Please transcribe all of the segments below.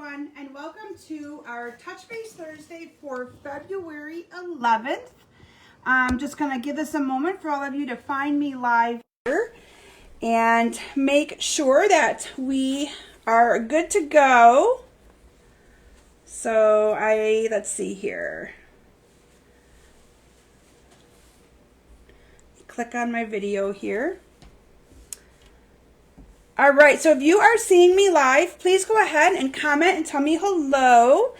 everyone, and welcome to our Touchbase Thursday for February 11th. I'm just going to give this a moment for all of you to find me live here and make sure that we are good to go. So let's see here. Click on my video here. All right, so if you are seeing me live, please go ahead and comment and tell me hello,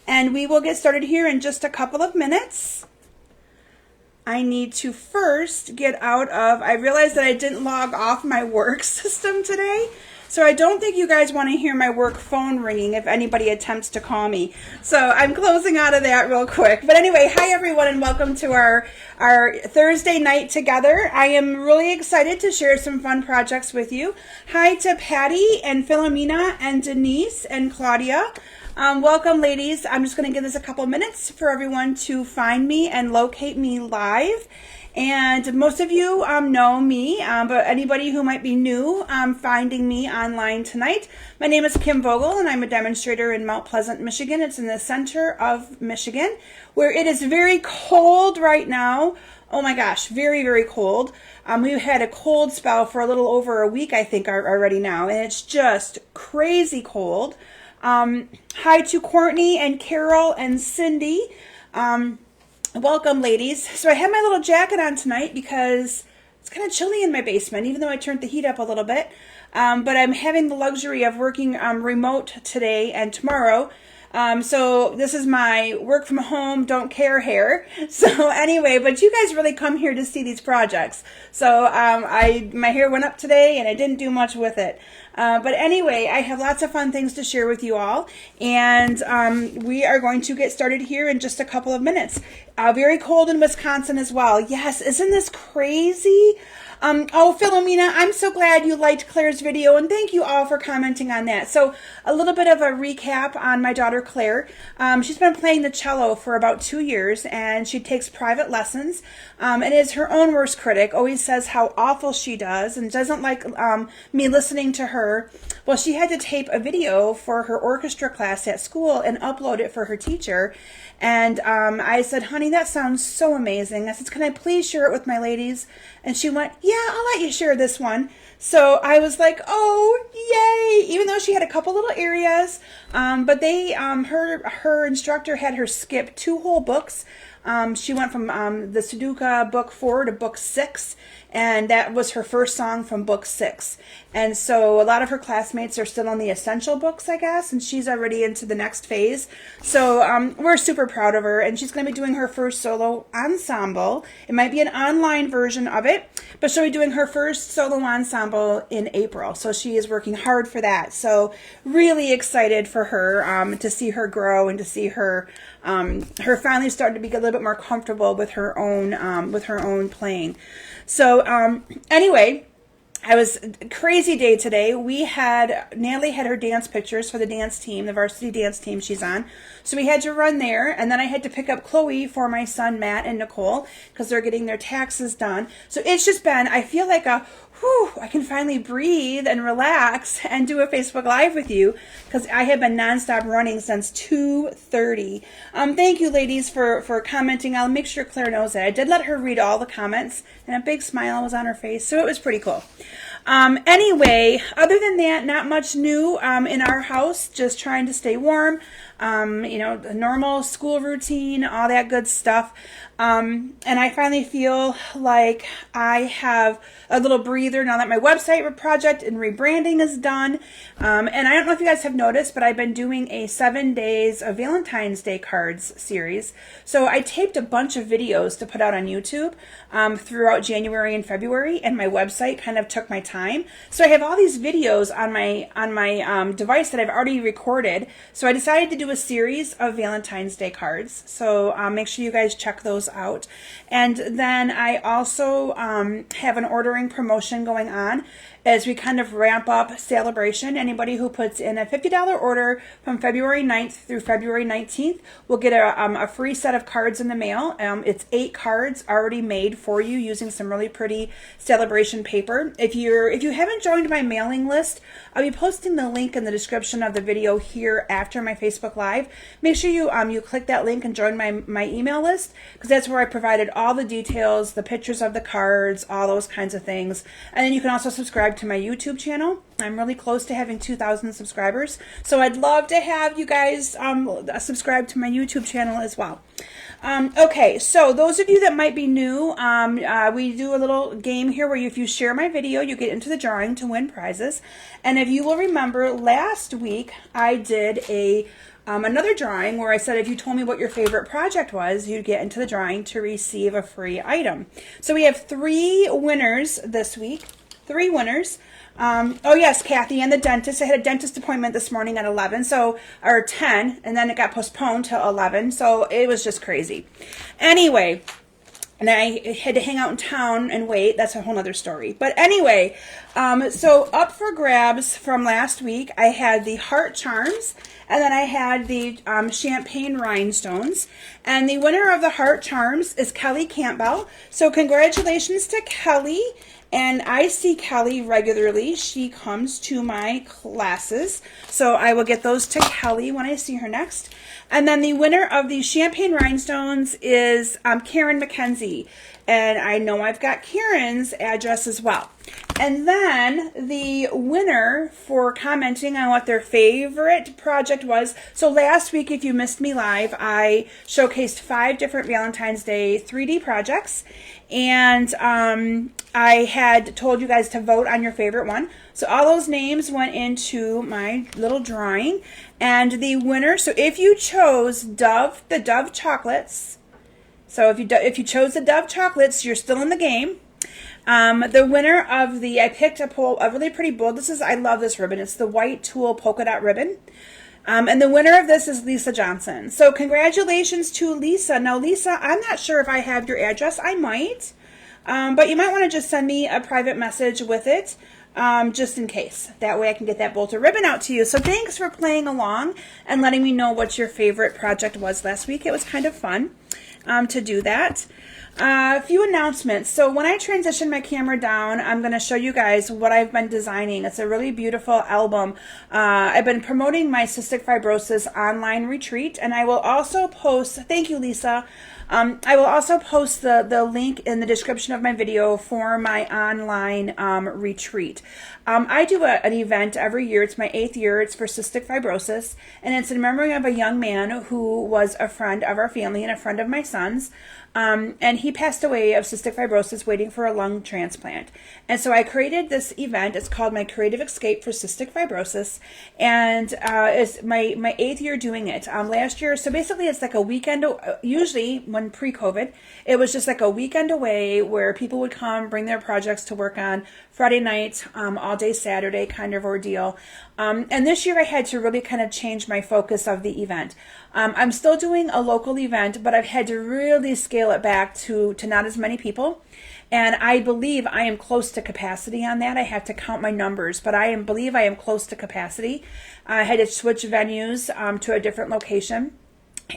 and we will get started here in just a couple of minutes. I need to first get out of, I realized that I didn't log off my work system today, so I don't think you guys want to hear my work phone ringing if anybody attempts to call me. So I'm closing out of that real quick. But anyway, hi everyone and welcome to our Thursday night together. I am really excited to share some fun projects with you. Hi to Patty and Philomena and Denise and Claudia. Welcome ladies. I'm just going to give this a couple minutes for everyone to find me and locate me live. And most of you know me, but anybody who might be new finding me online tonight, my name is Kim Vogel and I'm a demonstrator in Mount Pleasant, Michigan. It's in the center of Michigan where it is very cold right now. Oh my gosh, very, very cold. We've had a cold spell for a little over a week, I think, already now, and it's just crazy cold. Hi to Courtney and Carol and Cindy. Welcome, ladies. So I have my little jacket on tonight because it's kind of chilly in my basement, even though I turned the heat up a little bit. But I'm having the luxury of working remote today and tomorrow. So this is my work from home, don't care hair. So anyway, but you guys really come here to see these projects. So my hair went up today and I didn't do much with it. But anyway, I have lots of fun things to share with you all. And we are going to get started here in just a couple of minutes. Very cold in Wisconsin as well. Yes, isn't this crazy? Oh, Philomena, I'm so glad you liked Claire's video, and thank you all for commenting on that. So a little bit of a recap on my daughter Claire. She's been playing the cello for about 2 years, and she takes private lessons, and is her own worst critic, always says how awful she does, and doesn't like me listening to her. Well, she had to tape a video for her orchestra class at school and upload it for her teacher. And I said, honey, that sounds so amazing. I said, can I please share it with my ladies? And she went, yeah, I'll let you share this one. So I was like, oh, yay. Even though she had a couple little areas, but her instructor had her skip 2 whole books. She went from the Sudoku book 4 to book 6, and that was her first song from book 6. And so a lot of her classmates are still on the essential books, I guess, and she's already into the next phase. So we're super proud of her, and she's going to be doing her first solo ensemble. It might be an online version of it, but she'll be doing her first solo ensemble in April. So she is working hard for that. So really excited for her to see her grow and to see her finally starting to be a little bit more comfortable with her own playing. So anyway, it was a crazy day today. Natalie had her dance pictures for the dance team, the varsity dance team she's on. So we had to run there, and then I had to pick up Chloe for my son Matt and Nicole because they're getting their taxes done. So it's just been, I feel like I can finally breathe and relax and do a Facebook Live with you because I have been nonstop running since 2:30. Thank you, ladies, for commenting. I'll make sure Claire knows that. I did let her read all the comments, and a big smile was on her face, so it was pretty cool. Anyway, other than that, not much new in our house, just trying to stay warm. The normal school routine, all that good stuff. And I finally feel like I have a little breather now that my website project and rebranding is done. And I don't know if you guys have noticed, but I've been doing a 7 days of Valentine's Day cards series. So I taped a bunch of videos to put out on YouTube throughout January and February, and my website kind of took my time. So I have all these videos on my device that I've already recorded. So I decided to do a series of Valentine's Day cards. So make sure you guys check those out. And then I also have an ordering promotion going on. as we kind of ramp up celebration. Anybody who puts in a $50 order from February 9th through February 19th will get a free set of cards in the mail. It's 8 cards already made for you using some really pretty celebration paper. If you haven't joined my mailing list, I'll be posting the link in the description of the video here after my Facebook Live. Make sure you click that link and join my email list, because that's where I provided all the details, the pictures of the cards, all those kinds of things. And then you can also subscribe to my YouTube channel. I'm really close to having 2,000 subscribers, so I'd love to have you guys subscribe to my YouTube channel as well. Okay, so those of you that might be new, we do a little game here where if you share my video, you get into the drawing to win prizes. And if you will remember, last week I did another drawing where I said if you told me what your favorite project was, you'd get into the drawing to receive a free item. So we have 3 winners this week. 3 winners. Oh yes, Kathy, and the dentist. I had a dentist appointment this morning at 11, or 10, and then it got postponed to 11, so it was just crazy. Anyway, and I had to hang out in town and wait. That's a whole other story. But anyway, so up for grabs from last week, I had the heart charms, and then I had the champagne rhinestones. And the winner of the heart charms is Kelly Campbell. So congratulations to Kelly. And I see Kelly regularly. She comes to my classes. So I will get those to Kelly when I see her next. And then the winner of the champagne rhinestones is Karen McKenzie. And I know I've got Karen's address as well. And then the winner for commenting on what their favorite project was. So last week, if you missed me live, I showcased 5 different Valentine's Day 3D projects. And I had told you guys to vote on your favorite one. So all those names went into my little drawing. And the winner, so if you chose the Dove chocolates, so if you chose the Dove chocolates, you're still in the game. The winner of I picked a really pretty bold, I love this ribbon. It's the white tulle polka dot ribbon. And the winner of this is Lisa Johnson. So congratulations to Lisa. Now, Lisa, I'm not sure if I have your address. I might. But you might want to just send me a private message with it, just in case. That way I can get that bolt of ribbon out to you. So thanks for playing along and letting me know what your favorite project was last week. It was kind of fun to do that. A few announcements. So when I transition my camera down, I'm going to show you guys what I've been designing. It's a really beautiful album. I've been promoting my cystic fibrosis online retreat, and I will also post, thank you, Lisa. I will also post the link in the description of my video for my online retreat. I do an event every year. It's my 8th year. It's for cystic fibrosis, and it's in memory of a young man who was a friend of our family and a friend of my son's. And he passed away of cystic fibrosis waiting for a lung transplant. And so I created this event. It's called My Creative Escape for Cystic Fibrosis. And it's my 8th year doing it. Last year, so basically it's like a weekend, usually when pre-COVID, it was just like a weekend away where people would come, bring their projects to work on Friday night, all day Saturday kind of ordeal. And this year I had to really kind of change my focus of the event. I'm still doing a local event, but I've had to really scale it back to not as many people. And I believe I am close to capacity on that. I have to count my numbers, but I believe I am close to capacity. I had to switch venues to a different location.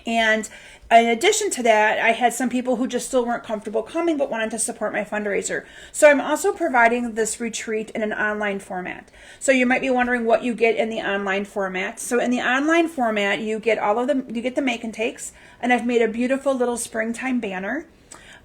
And in addition to that, I had some people who just still weren't comfortable coming but wanted to support my fundraiser. So I'm also providing this retreat in an online format. So you might be wondering what you get in the online format. So in the online format, you get you get the make and takes, and I've made a beautiful little springtime banner.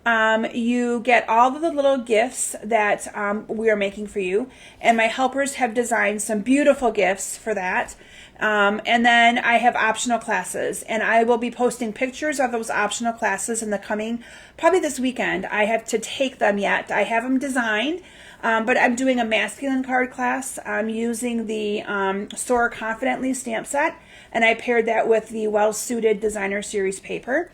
You get all of the little gifts that we are making for you, and my helpers have designed some beautiful gifts for that. And then I have optional classes, and I will be posting pictures of those optional classes in the coming, probably this weekend. I have to take them yet. I have them designed, but I'm doing a masculine card class. I'm using the Soar Confidently stamp set, and I paired that with the Well Suited Designer Series paper.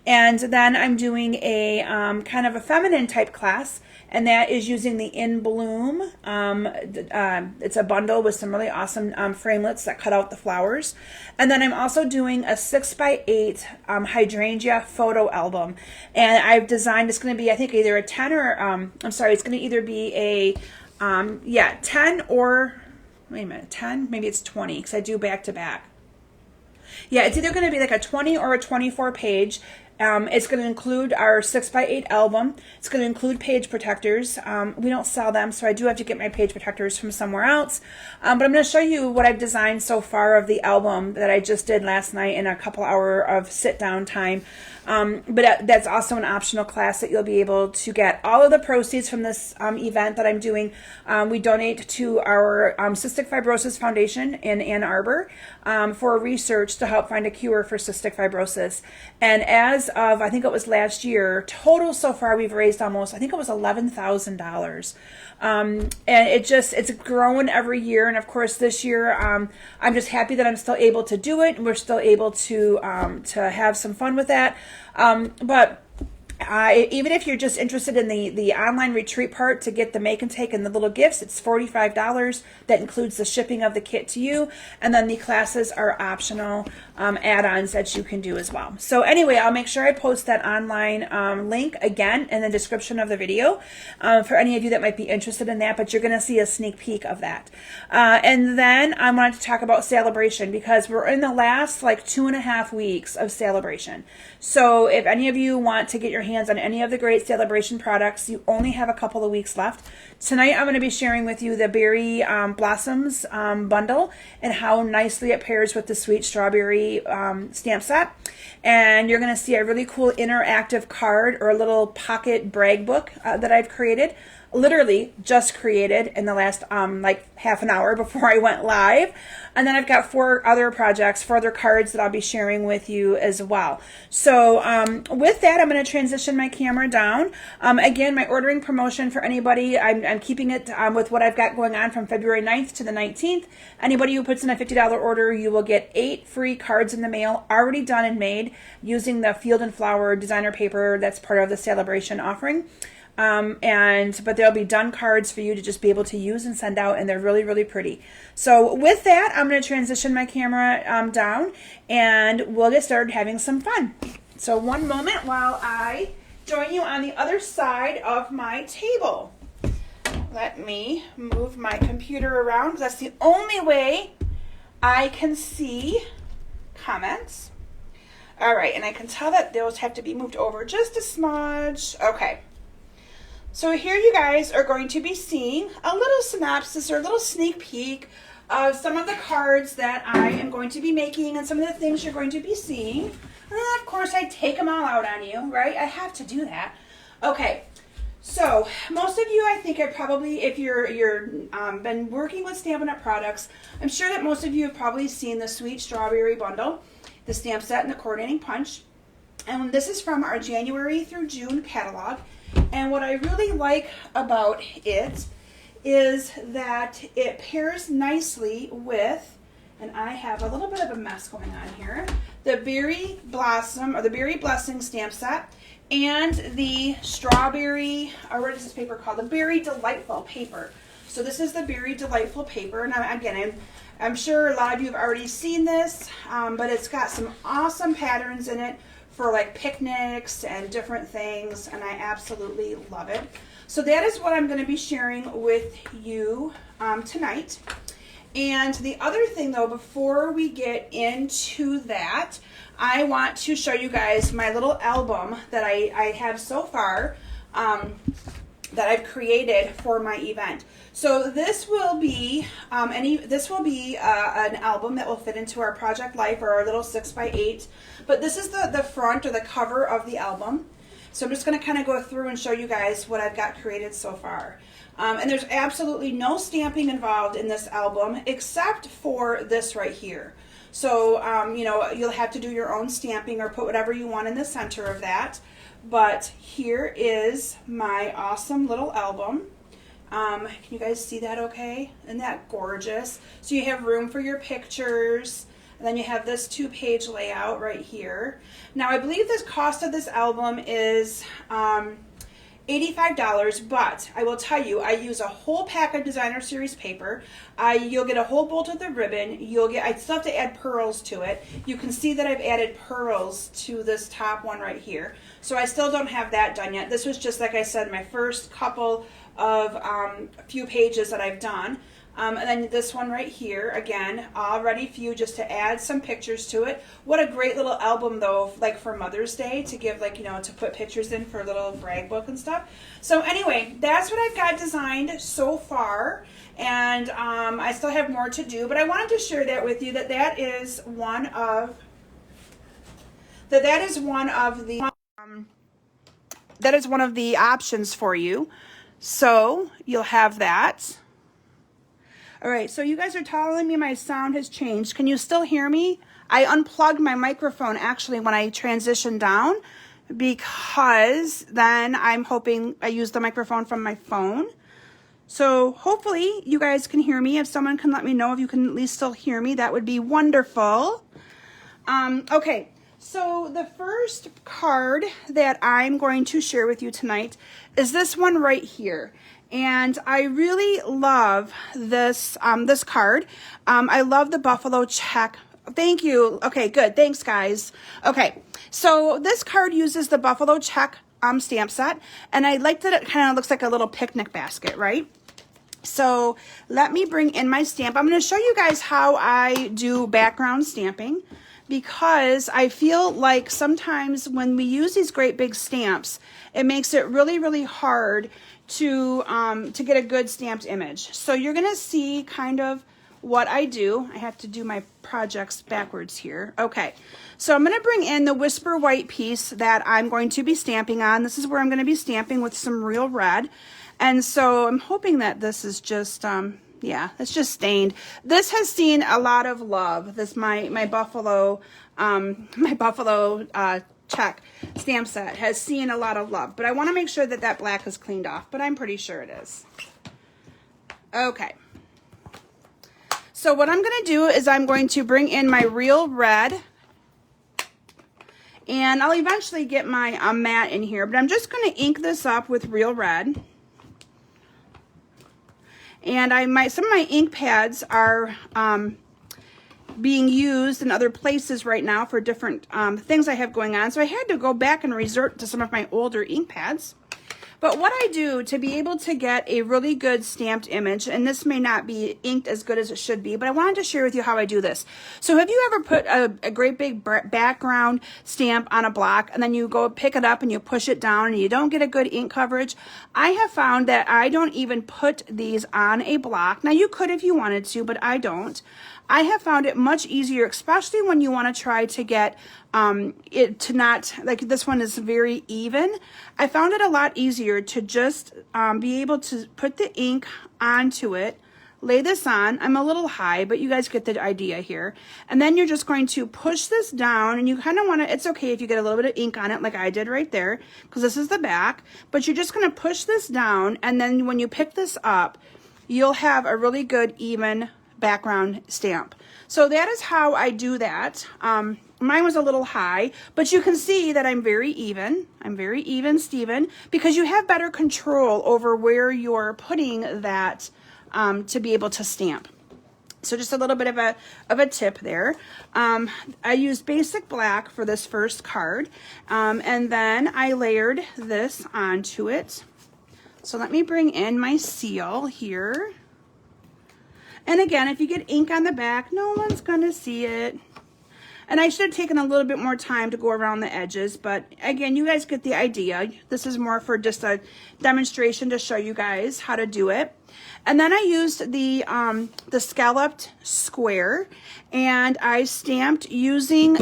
And then I'm doing a kind of a feminine type class, and that is using the In Bloom. It's a bundle with some really awesome framelits that cut out the flowers. And then I'm also doing a 6x8 hydrangea photo album. And I've designed, it's going to be, I think, either a 10 or, it's going to either be a Yeah, 10 or, wait a minute, 10? Maybe it's 20 because I do back to back. Yeah, it's either going to be like a 20 or a 24 page. It's going to include our 6x8 album. It's going to include page protectors. We don't sell them, so I do have to get my page protectors from somewhere else. But I'm going to show you what I've designed so far of the album that I just did last night in a couple hour of sit-down time. But that's also an optional class that you'll be able to get. All of the proceeds from this event that I'm doing, we donate to our Cystic Fibrosis Foundation in Ann Arbor for research to help find a cure for cystic fibrosis. And as of, I think it was last year, total so far we've raised almost, I think it was $11,000. And it's growing every year. And of course this year, I'm just happy that I'm still able to do it. And we're still able to have some fun with that. But even if you're just interested in the online retreat part to get the make and take and the little gifts, it's $45. That includes the shipping of the kit to you. And then the classes are optional add-ons that you can do as well. So anyway, I'll make sure I post that online link again in the description of the video for any of you that might be interested in that, but you're going to see a sneak peek of that. And then I wanted to talk about celebration because we're in the last like 2.5 weeks of celebration. So if any of you want to get your hands on any of the great celebration products, you only have a couple of weeks left. Tonight I'm going to be sharing with you the Berry Blossoms bundle and how nicely it pairs with the Sweet Strawberry stamp set. And you're going to see a really cool interactive card or a little pocket brag book that I've created. Literally just created in the last like half an hour before I went live. And then I've got 4 other projects, 4 other cards that I'll be sharing with you as well. So with that, I'm going to transition my camera down. Again, my ordering promotion for anybody, I'm keeping it with what I've got going on from February 9th to the 19th. Anybody who puts in a $50 order, you will get 8 free cards in the mail, already done and made using the Field and Flower designer paper that's part of the celebration offering. But there'll be done cards for you to just be able to use and send out, and they're really, really pretty. So with that, I'm going to transition my camera down, and we'll get started having some fun. So one moment while I join you on the other side of my table. Let me move my computer around because that's the only way I can see comments. All right, and I can tell that those have to be moved over just a smudge. Okay. So here you guys are going to be seeing a little synopsis or a little sneak peek of some of the cards that I am going to be making and some of the things you're going to be seeing. And then of course I take them all out on you, right? I have to do that. Okay, so most of you, I think, are probably, if you're been working with Stampin' Up! Products, I'm sure that most of you have probably seen the Sweet Strawberry bundle, the stamp set and the coordinating punch. And this is from our January through June catalog. And what I really like about it is that it pairs nicely with, and I have a little bit of a mess going on here, the Berry Blossom or the Berry Blessing stamp set and the strawberry, or what is this paper called? The Berry Delightful paper. So this is the Berry Delightful paper. And again, I'm sure a lot of you have already seen this, but it's got some awesome patterns in it for like picnics and different things, and I absolutely love it. So that is what I'm going to be sharing with you tonight. And the other thing though, before we get into that, I want to show you guys my little album that I have so far that I've created for my event. So this will be an album that will fit into our Project Life or our little 6x8. But this is the front or the cover of the album. So I'm just going to kind of go through and show you guys what I've got created so far. And there's absolutely no stamping involved in this album except for this right here. So, you'll have to do your own stamping or put whatever you want in the center of that. But here is my awesome little album. Can you guys see that okay? Isn't that gorgeous? So you have room for your pictures. And then you have this 2-page layout right here. Now I believe the cost of this album is $85, but I will tell you, I use a whole pack of designer series paper. You'll get a whole bolt of the ribbon. I still have to add pearls to it. You can see that I've added pearls to this top one right here. So I still don't have that done yet. This was just, like I said, my first couple of a few pages that I've done. And then this one right here, again, all ready for you just to add some pictures to it. What a great little album, though, like for Mother's Day, to give, like, you know, to put pictures in for a little brag book and stuff. So anyway, that's what I've got designed so far. And I still have more to do, but I wanted to share that with you, that is one of the options for you. So you'll have that. All right, so you guys are telling me my sound has changed. Can you still hear me? I unplugged my microphone actually when I transitioned down, because then I'm hoping I use the microphone from my phone. So hopefully you guys can hear me. If someone can let me know if you can at least still hear me, that would be wonderful. Okay, so the first card that I'm going to share with you tonight is this one right here. And I really love this this card. I love the buffalo check. Thank you. Okay, good. Thanks, guys. Okay, so this card uses the buffalo check stamp set, and I like that it kind of looks like a little picnic basket, right? So let me bring in my stamp. I'm going to show you guys how I do background stamping, because I feel like sometimes when we use these great big stamps, it makes it really, really hard to get a good stamped image. So you're gonna see kind of what I do. I have to do my projects backwards here. Okay, so I'm gonna bring in the Whisper White piece that I'm going to be stamping on. This is where I'm gonna be stamping with some real red. And so I'm hoping that this is just, yeah, it's just stained. This has seen a lot of love. This, my buffalo, check stamp set has seen a lot of love, but I want to make sure that that black is cleaned off, but I'm pretty sure it is. Okay, so what I'm going to do is I'm going to bring in my real red, and I'll eventually get my matte in here, but I'm just going to ink this up with real red. And some of my ink pads are being used in other places right now for different things I have going on. So I had to go back and resort to some of my older ink pads. But what I do to be able to get a really good stamped image, and this may not be inked as good as it should be, but I wanted to share with you how I do this. So have you ever put a great big background stamp on a block, and then you go pick it up and you push it down and you don't get a good ink coverage? I have found that I don't even put these on a block. Now you could if you wanted to, but I don't. I have found it much easier, especially when you want to try to get it to not, like this one is very even. I found it a lot easier to just be able to put the ink onto it, lay this on. I'm a little high, but you guys get the idea here. And then you're just going to push this down, and you kind of want to, it's okay if you get a little bit of ink on it like I did right there, because this is the back, but you're just going to push this down, and then when you pick this up, you'll have a really good even background stamp. So that is how I do that. Mine was a little high, but you can see that I'm very even. I'm very even, Steven, because you have better control over where you're putting that to be able to stamp. So just a little bit of a tip there. I used basic black for this first card, and then I layered this onto it. So let me bring in my seal here. And again, if you get ink on the back, no one's going to see it. And I should have taken a little bit more time to go around the edges, but again, you guys get the idea. This is more for just a demonstration to show you guys how to do it. And then I used the scalloped square, and I stamped using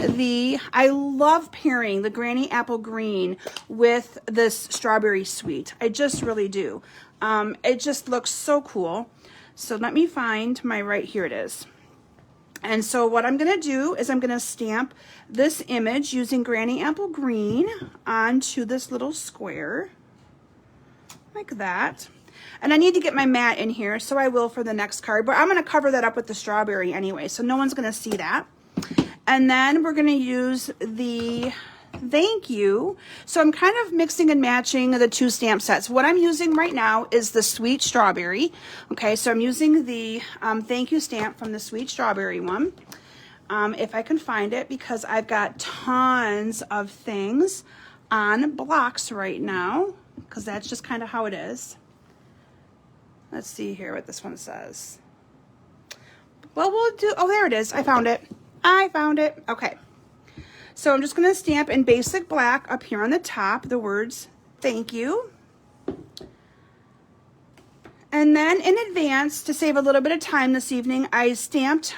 I love pairing the Granny Apple Green with this Strawberry Sweet. I just really do. It just looks so cool. So let me find here it is. And so what I'm going to do is I'm going to stamp this image using Granny Apple Green onto this little square, like that. And I need to get my matte in here, so I will for the next card, but I'm going to cover that up with the strawberry anyway, so no one's going to see that. And then we're going to use the thank you. So I'm kind of mixing and matching the two stamp sets. What I'm using right now is the Sweet Strawberry. Okay, so I'm using the thank you stamp from the Sweet Strawberry one. If I can find it, because I've got tons of things on blocks right now, because that's just kind of how it is. Let's see here what this one says. Well, we'll do, oh, there it is. I found it. I found it. Okay. So I'm just going to stamp in basic black up here on the top the words, thank you. And then in advance, to save a little bit of time this evening, I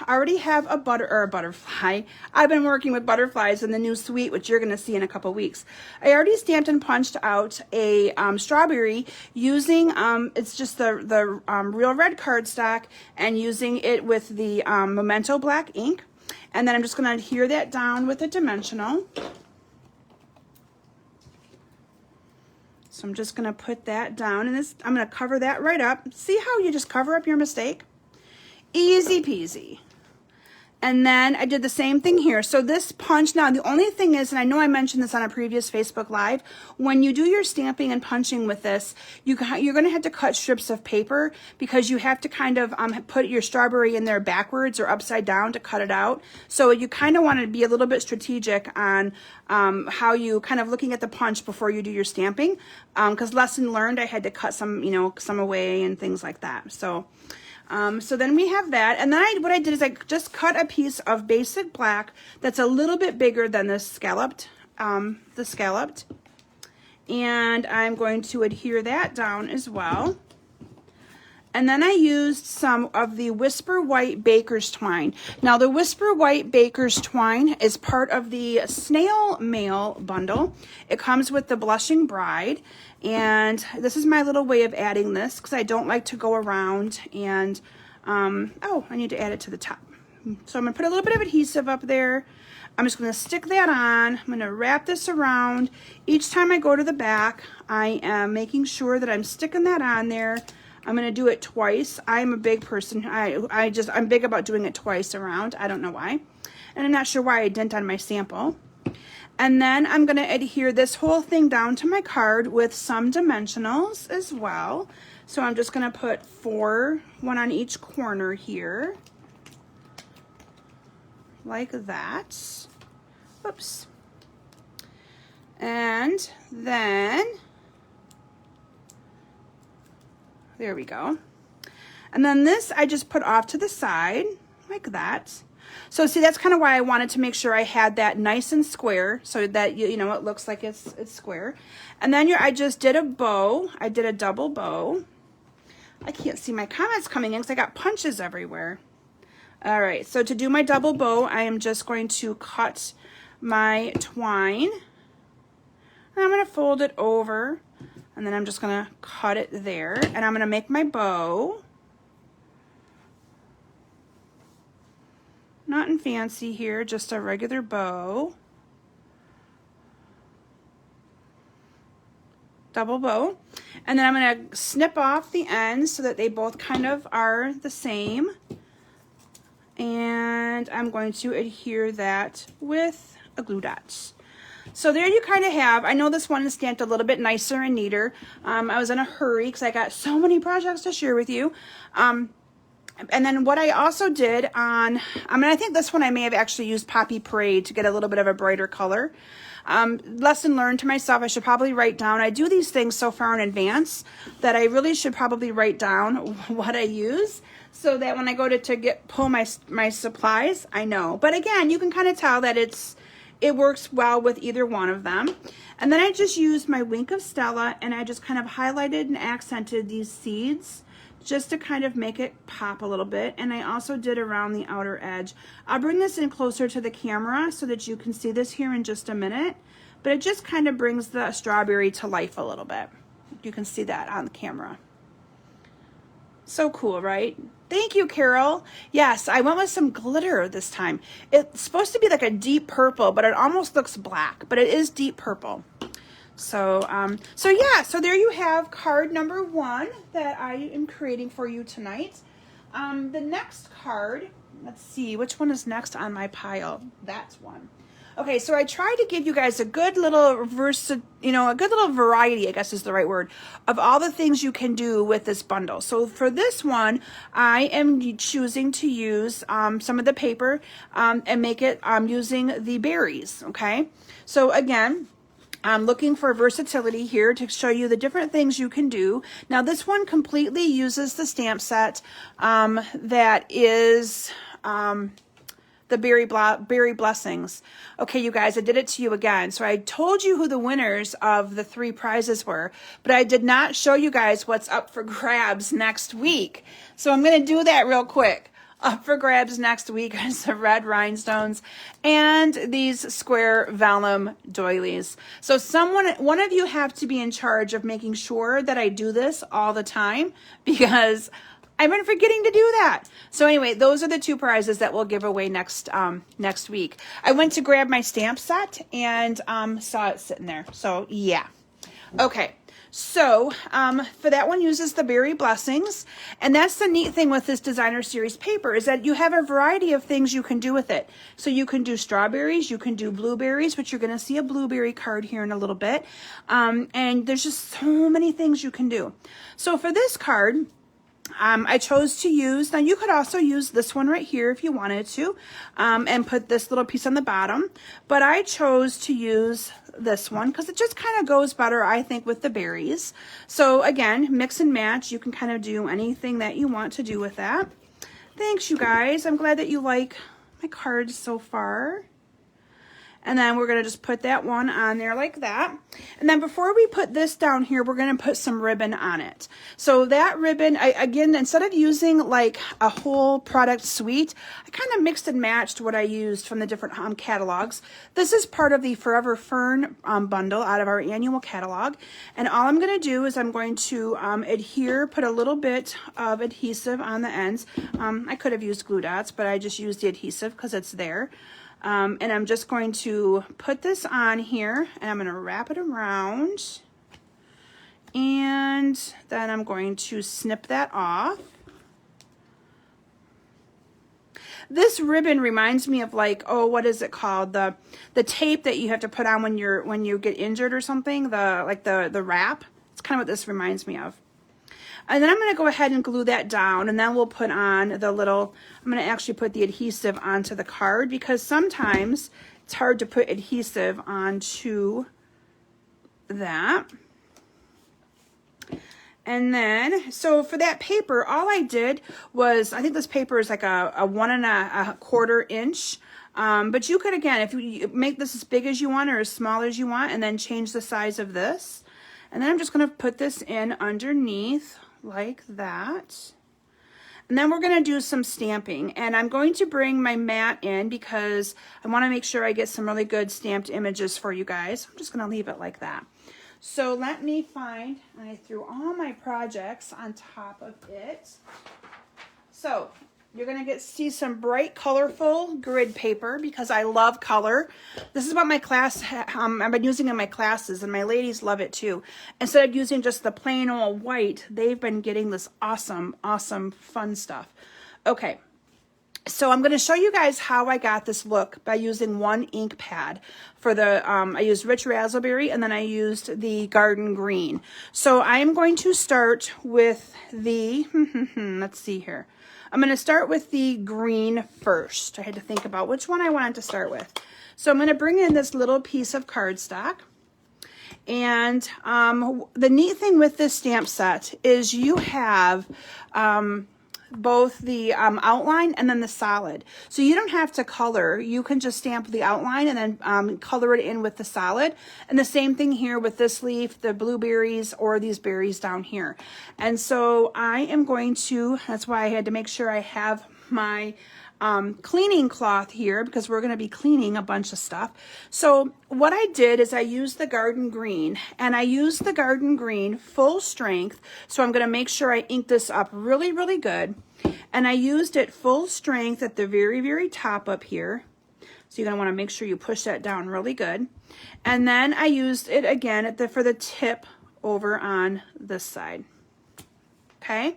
already have a butterfly. I've been working with butterflies in the new suite, which you're going to see in a couple weeks. I already stamped and punched out a strawberry using, it's just the Real Red cardstock, and using it with the Memento black ink. And then I'm just going to adhere that down with a dimensional. So I'm just going to put that down, and I'm going to cover that right up. See how you just cover up your mistake? Easy peasy. And then I did the same thing here. So this punch, now the only thing is, and I know I mentioned this on a previous Facebook Live, when you do your stamping and punching with this, you're going to have to cut strips of paper, because you have to kind of put your strawberry in there backwards or upside down to cut it out. So you kind of want to be a little bit strategic on how you kind of looking at the punch before you do your stamping, because lesson learned, I had to cut some, some away and things like that. So then we have that, and then what I did is I just cut a piece of basic black that's a little bit bigger than the scalloped, and I'm going to adhere that down as well. And then I used some of the Whisper White Baker's Twine. Now the Whisper White Baker's Twine is part of the Snail Mail bundle. It comes with the Blushing Bride, and this is my little way of adding this, because I don't like to go around and, oh, I need to add it to the top. So I'm going to put a little bit of adhesive up there. I'm just going to stick that on. I'm going to wrap this around. Each time I go to the back, I am making sure that I'm sticking that on there. I'm going to do it twice. I'm a big person. I'm big about doing it twice around. I don't know why. And I'm not sure why I didn't on my sample. And then I'm going to adhere this whole thing down to my card with some dimensionals as well. So I'm just going to put one on each corner here. Like that. Oops. And then, there we go. And then this I just put off to the side like that. So see, that's kind of why I wanted to make sure I had that nice and square, so that you know it looks like it's square. And then I just did a bow. I did a double bow. I can't see my comments coming in because I got punches everywhere. All right, so to do my double bow, I am just going to cut my twine. And I'm going to fold it over, and then I'm just going to cut it there, and I'm going to make my bow. Nothing fancy here, just a regular bow. Double bow. And then I'm going to snip off the ends so that they both kind of are the same. And I'm going to adhere that with a glue dot. So there you kind of have, I know this one is stamped a little bit nicer and neater. I was in a hurry because I got so many projects to share with you. And then what I also did on, I think this one I may have actually used Poppy Parade to get a little bit of a brighter color. Lesson learned to myself, I should probably write down. I do these things so far in advance that I really should probably write down what I use, so that when I go to pull my supplies, I know. But again, you can kind of tell that it works well with either one of them. And then I just used my Wink of Stella, and I just kind of highlighted and accented these seeds just to kind of make it pop a little bit. And I also did around the outer edge. I'll bring this in closer to the camera so that you can see this here in just a minute, but it just kind of brings the strawberry to life a little bit. You can see that on the camera. So cool, right? Thank you, Carol. Yes, I went with some glitter this time. It's supposed to be like a deep purple, but it almost looks black, but it is deep purple. So yeah, so there you have card number 1 that I am creating for you tonight. The next card, let's see, which one is next on my pile? That's one. Okay, so I tried to give you guys a good little a good little variety, I guess is the right word, of all the things you can do with this bundle. So for this one, I am choosing to use some of the paper and make it using the berries, okay? So again, I'm looking for versatility here to show you the different things you can do. Now this one completely uses the stamp set that is the Berry Blessings. Okay, you guys, I did it to you again. So I told you who the winners of the 3 prizes were, but I did not show you guys what's up for grabs next week. So I'm going to do that real quick. Up for grabs next week is the red rhinestones and these square vellum doilies. So one of you have to be in charge of making sure that I do this all the time, because I've been forgetting to do that. So anyway, those are the 2 prizes that we'll give away next week. I went to grab my stamp set and saw it sitting there. So yeah. Okay. So for that one uses the Berry Blessings, and that's the neat thing with this designer series paper, is that you have a variety of things you can do with it. So you can do strawberries, you can do blueberries, which you're going to see a blueberry card here in a little bit, and there's just so many things you can do. So for this card, I chose to use, now you could also use this one right here if you wanted to, and put this little piece on the bottom, but I chose to use this one because it just kind of goes better, I think, with the berries. So again, mix and match. You can kind of do anything that you want to do with that. Thanks, you guys. I'm glad that you like my cards so far. And then we're going to just put that one on there like that. And then before we put this down here, we're going to put some ribbon on it. So that ribbon, again, instead of using like a whole product suite, I kind of mixed and matched what I used from the different catalogs. This is part of the Forever Fern bundle out of our annual catalog. And all I'm going to do is I'm going to put a little bit of adhesive on the ends. I could have used glue dots, but I just used the adhesive because it's there. And I'm just going to put this on here, and I'm going to wrap it around, and then I'm going to snip that off. This ribbon reminds me of like, oh, what is it called? The tape that you have to put on when you get injured or something, the wrap. It's kind of what this reminds me of. And then I'm going to go ahead and glue that down, and then we'll put on I'm going to actually put the adhesive onto the card, because sometimes it's hard to put adhesive onto that. And then, so for that paper, all I did was, I think this paper is like a 1 1/4 inch. But you could, again, if you make this as big as you want or as small as you want, and then change the size of this. And then I'm just going to put this in underneath like that. And then we're going to do some stamping, and I'm going to bring my mat in because I want to make sure I get some really good stamped images for you guys. I'm just going to leave it like that. So let me find, I threw all my projects on top of it. So you're going to see some bright, colorful grid paper because I love color. This is what my class, I've been using in my classes, and my ladies love it too. Instead of using just the plain old white, they've been getting this awesome, awesome, fun stuff. Okay, so I'm going to show you guys how I got this look by using one ink pad. For the, I used Rich Raspberry, and then I used the Garden Green. So I am going to start with the, let's see here. I'm going to start with the green first. I had to think about which one I wanted to start with. So I'm going to bring in this little piece of cardstock. And the neat thing with this stamp set is you have both the outline and then the solid. So you don't have to color. You can just stamp the outline and then color it in with the solid. And the same thing here with this leaf, the blueberries, or these berries down here. And so I am going to, that's why I had to make sure I have my cleaning cloth here, because we're going to be cleaning a bunch of stuff. So what I did is I used the Garden Green, and I used the Garden Green full strength. So I'm going to make sure I ink this up really, really good. And I used it full strength at the very, very top up here. So you're going to want to make sure you push that down really good. And then I used it again for the tip over on this side. Okay.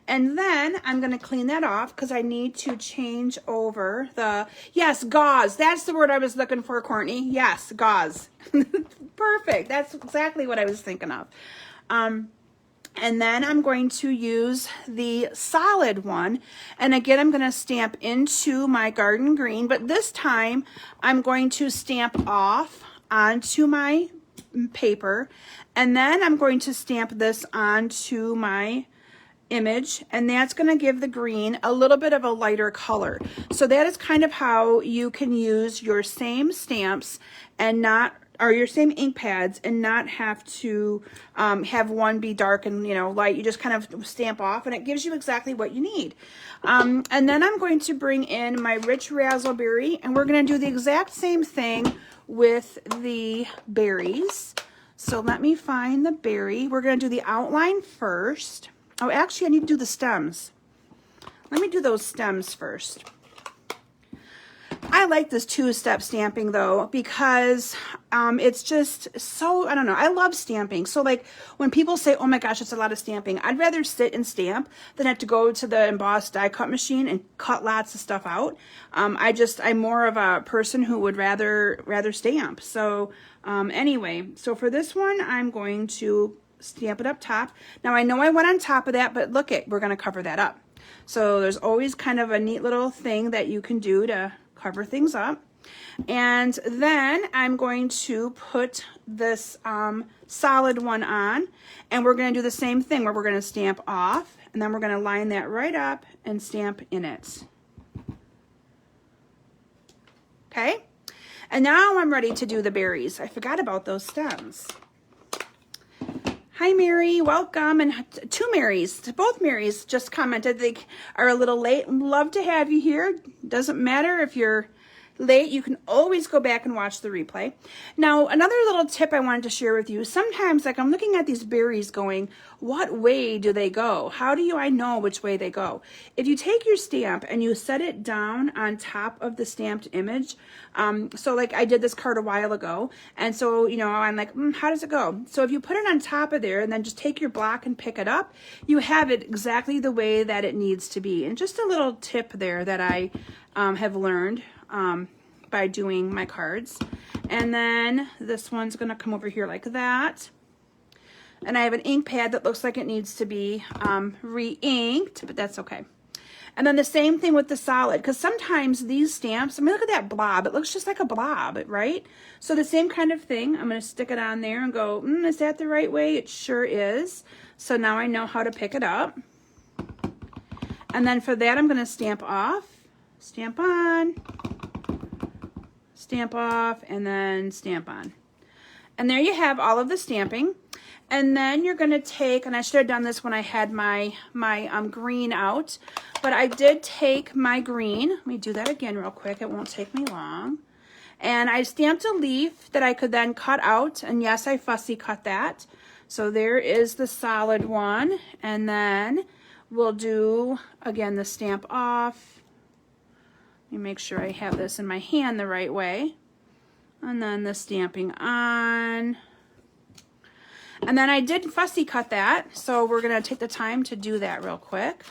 And then I'm going to clean that off because I need to change over the, yes, gauze. That's the word I was looking for, Courtney. Yes, gauze. Perfect. That's exactly what I was thinking of. And then I'm going to use the solid one. And again, I'm going to stamp into my Garden Green, but this time I'm going to stamp off onto my paper, and then I'm going to stamp this onto my image, and that's going to give the green a little bit of a lighter color. So that is kind of how you can use your same stamps and not, or your same ink pads, and not have to have one be dark and, you know, light. You just kind of stamp off and it gives you exactly what you need. And then I'm going to bring in my rich raspberry, and we're going to do the exact same thing with the berries. So let me find the berry. We're going to do the outline first. Oh, actually, I need to do the stems. Let me do those stems first. I like this two-step stamping, though, because it's just so, I don't know, I love stamping. So, like, when people say, oh my gosh, it's a lot of stamping, I'd rather sit and stamp than have to go to the embossed die cut machine and cut lots of stuff out. I'm more of a person who would rather stamp. So, anyway, so for this one, I'm going to stamp it up top. Now I know I went on top of that, but look it, we're going to cover that up. So there's always kind of a neat little thing that you can do to cover things up. And then I'm going to put this solid one on, and we're going to do the same thing where we're going to stamp off, and then we're going to line that right up and stamp in it. Okay, and now I'm ready to do the berries. I forgot about those stems. Hi, Mary, welcome. And two Marys, both Marys just commented they are a little late. Love to have you here. Doesn't matter if you're late, you can always go back and watch the replay. Now, another little tip I wanted to share with you. Sometimes, like, I'm looking at these berries going, what way do they go? How do I know which way they go? If you take your stamp and you set it down on top of the stamped image, so like I did this card a while ago, and so, you know, I'm like, how does it go? So if you put it on top of there and then just take your block and pick it up, you have it exactly the way that it needs to be. And just a little tip there that I have learned by doing my cards. And then this one's going to come over here like that. And I have an ink pad that looks like it needs to be re-inked, but that's okay. And then the same thing with the solid, because sometimes these stamps, I mean, look at that blob. It looks just like a blob, right? So the same kind of thing. I'm going to stick it on there and go, is that the right way? It sure is. So now I know how to pick it up. And then for that, I'm going to stamp off, stamp on, stamp off, and then stamp on. And there you have all of the stamping. And then you're going to take, and I should have done this when I had my green out, but I did take my green. Let me do that again real quick. It won't take me long. And I stamped a leaf that I could then cut out. And yes, I fussy cut that. So there is the solid one. And then we'll do, again, the stamp off. Let me make sure I have this in my hand the right way. And then the stamping on. And then I did fussy cut that, so we're going to take the time to do that real quick.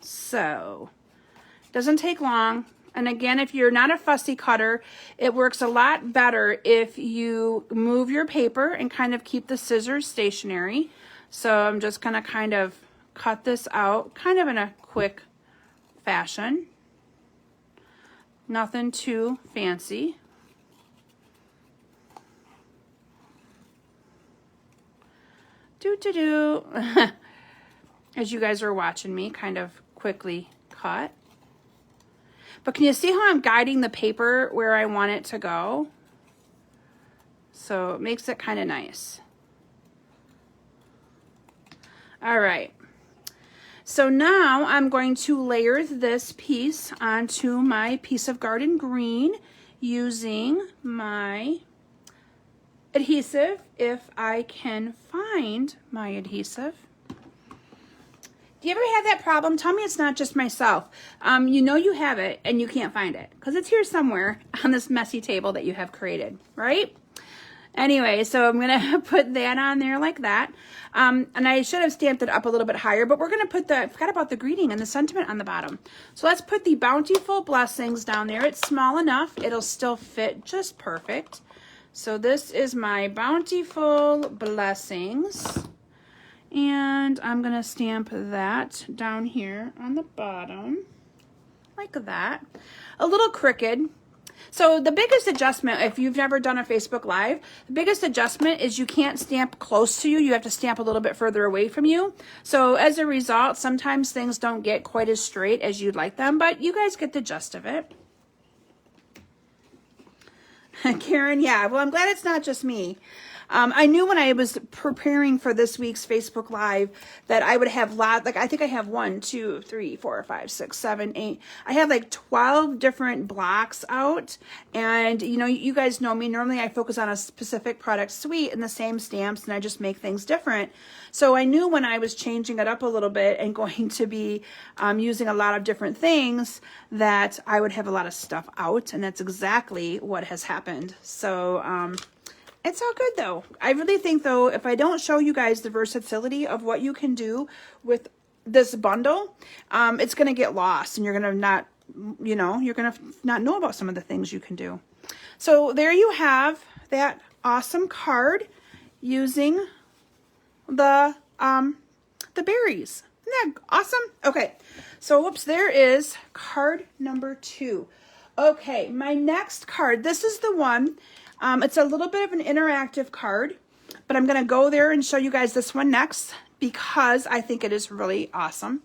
So, doesn't take long. And again, if you're not a fussy cutter, it works a lot better if you move your paper and kind of keep the scissors stationary. So I'm just going to kind of cut this out, kind of in a quick fashion. Nothing too fancy. As you guys are watching me kind of quickly cut. But can you see how I'm guiding the paper where I want it to go? So it makes it kind of nice. All right. So now I'm going to layer this piece onto my piece of garden green using my adhesive, if I can find my adhesive. Do you ever have that problem? Tell me it's not just myself. You know you have it and you can't find it because it's here somewhere on this messy table that you have created, right? Anyway, so I'm going to put that on there like that. And I should have stamped it up a little bit higher, but we're going to put I forgot about the greeting and the sentiment on the bottom. So let's put the bountiful blessings down there. It's small enough. It'll still fit just perfect. So this is my bountiful blessings. And I'm going to stamp that down here on the bottom like that. A little crooked. So the biggest adjustment, if you've never done a Facebook Live, the biggest adjustment is you can't stamp close to you. You have to stamp a little bit further away from you. So as a result, sometimes things don't get quite as straight as you'd like them, but you guys get the gist of it. Karen, yeah, well, I'm glad it's not just me. I knew when I was preparing for this week's Facebook Live that I would have like I think I have 1, 2, 3, 4, 5, 6, 7, 8. I have like 12 different blocks out. And, you know, you guys know me. Normally I focus on a specific product suite and the same stamps, and I just make things different. So I knew when I was changing it up a little bit and going to be using a lot of different things that I would have a lot of stuff out. And that's exactly what has happened. So, it's all good though. I really think though, if I don't show you guys the versatility of what you can do with this bundle, it's going to get lost and you're going to not, you know, you're going to not know about some of the things you can do. So there you have that awesome card using the berries. Isn't that awesome? Okay. So whoops, there is card number 2. Okay. My next card, this is the one. It's a little bit of an interactive card, but I'm going to go there and show you guys this one next because I think it is really awesome.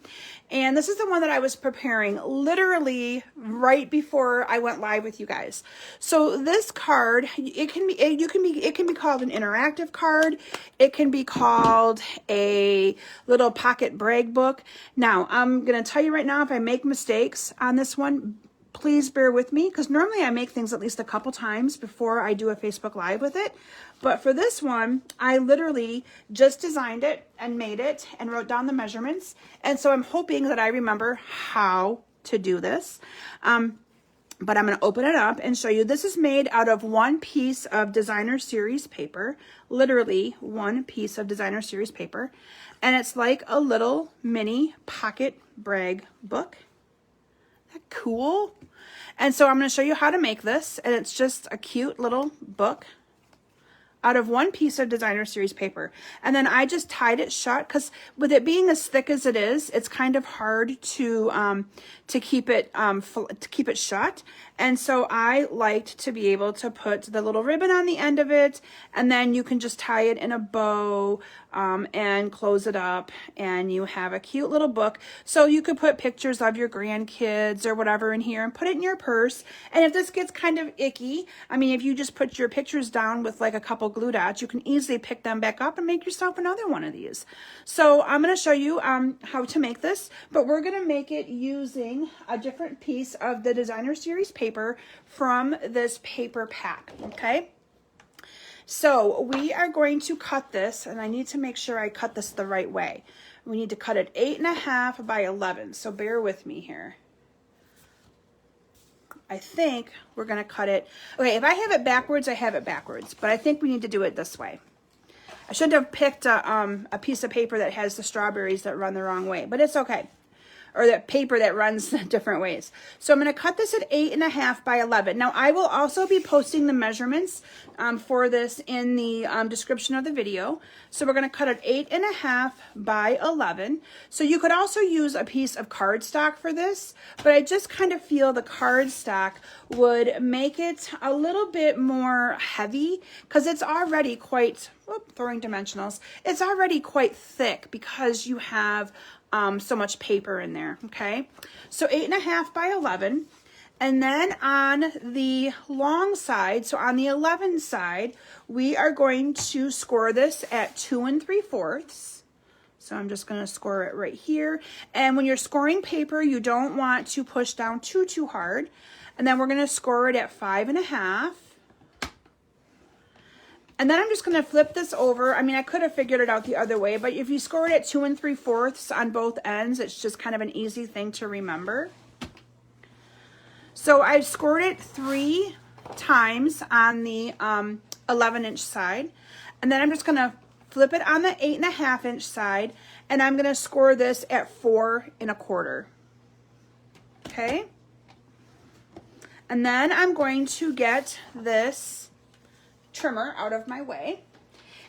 And this is the one that I was preparing literally right before I went live with you guys. So this card, it can be called an interactive card. It can be called a little pocket brag book. Now, I'm going to tell you right now, if I make mistakes on this one, please bear with me, because normally I make things at least a couple times before I do a Facebook Live with it. But for this one, I literally just designed it and made it and wrote down the measurements. And so I'm hoping that I remember how to do this. But I'm going to open it up and show you. This is made out of one piece of designer series paper, literally one piece of designer series paper. And it's like a little mini pocket brag book. Isn't that cool? And so I'm going to show you how to make this, and it's just a cute little book out of one piece of designer series paper. And then I just tied it shut because with it being as thick as it is, it's kind of hard to keep it shut. And so I liked to be able to put the little ribbon on the end of it, and then you can just tie it in a bow and close it up, and you have a cute little book. So you could put pictures of your grandkids or whatever in here and put it in your purse. And if this gets kind of icky, I mean, if you just put your pictures down with like a couple glue dots, you can easily pick them back up and make yourself another one of these. So I'm going to show you how to make this, but we're going to make it using a different piece of the designer series paper from this paper pack. Okay. So we are going to cut this, and I need to make sure I cut this the right way. We need to cut it 8.5 by 11. So bear with me here. I think we're going to cut it. Okay, if I have it backwards, I have it backwards, but I think we need to do it this way. I shouldn't have picked a piece of paper that has the strawberries that run the wrong way, but it's okay. Or that paper that runs different ways. So I'm going to cut this at 8.5 by 11. Now I will also be posting the measurements for this in the description of the video. So we're going to cut it 8.5 by 11. So you could also use a piece of cardstock for this, but I just kind of feel the cardstock would make it a little bit more heavy because it's already quite, throwing dimensionals, it's already quite thick because you have so much paper in there. Okay, so 8.5 by 11, and then on the long side, so on the 11 side, we are going to score this at 2 3/4. So I'm just going to score it right here. And when you're scoring paper, you don't want to push down too hard. And then we're going to score it at 5.5. And then I'm just going to flip this over. I mean, I could have figured it out the other way, but if you score it at 2 3/4 on both ends, it's just kind of an easy thing to remember. So I've scored it 3 times on the 11-inch side. And then I'm just going to flip it on the 8.5-inch side, and I'm going to score this at 4 1/4. Okay? And then I'm going to get this trimmer out of my way,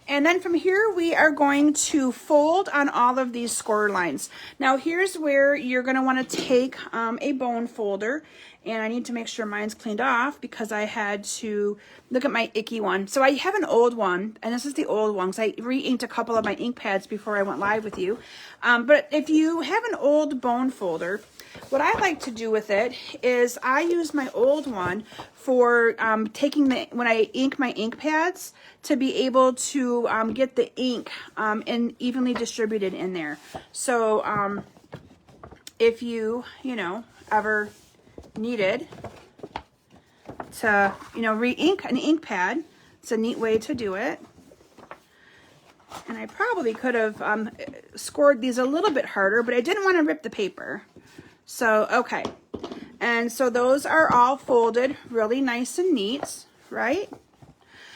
And then from here, we are going to fold on all of these score lines. Now, here's where you're going to want to take a bone folder. And I need to make sure mine's cleaned off because I had to look at my icky one. So I have an old one, and this is the old one because I re-inked a couple of my ink pads before I went live with you. But if you have an old bone folder, what I like to do with it is I use my old one for when I ink my ink pads to be able to get the ink and evenly distributed in there. So if you ever needed to re-ink an ink pad, it's a neat way to do it. And I probably could have scored these a little bit harder, but I didn't want to rip the paper. So okay, and so those are all folded really nice and neat, right?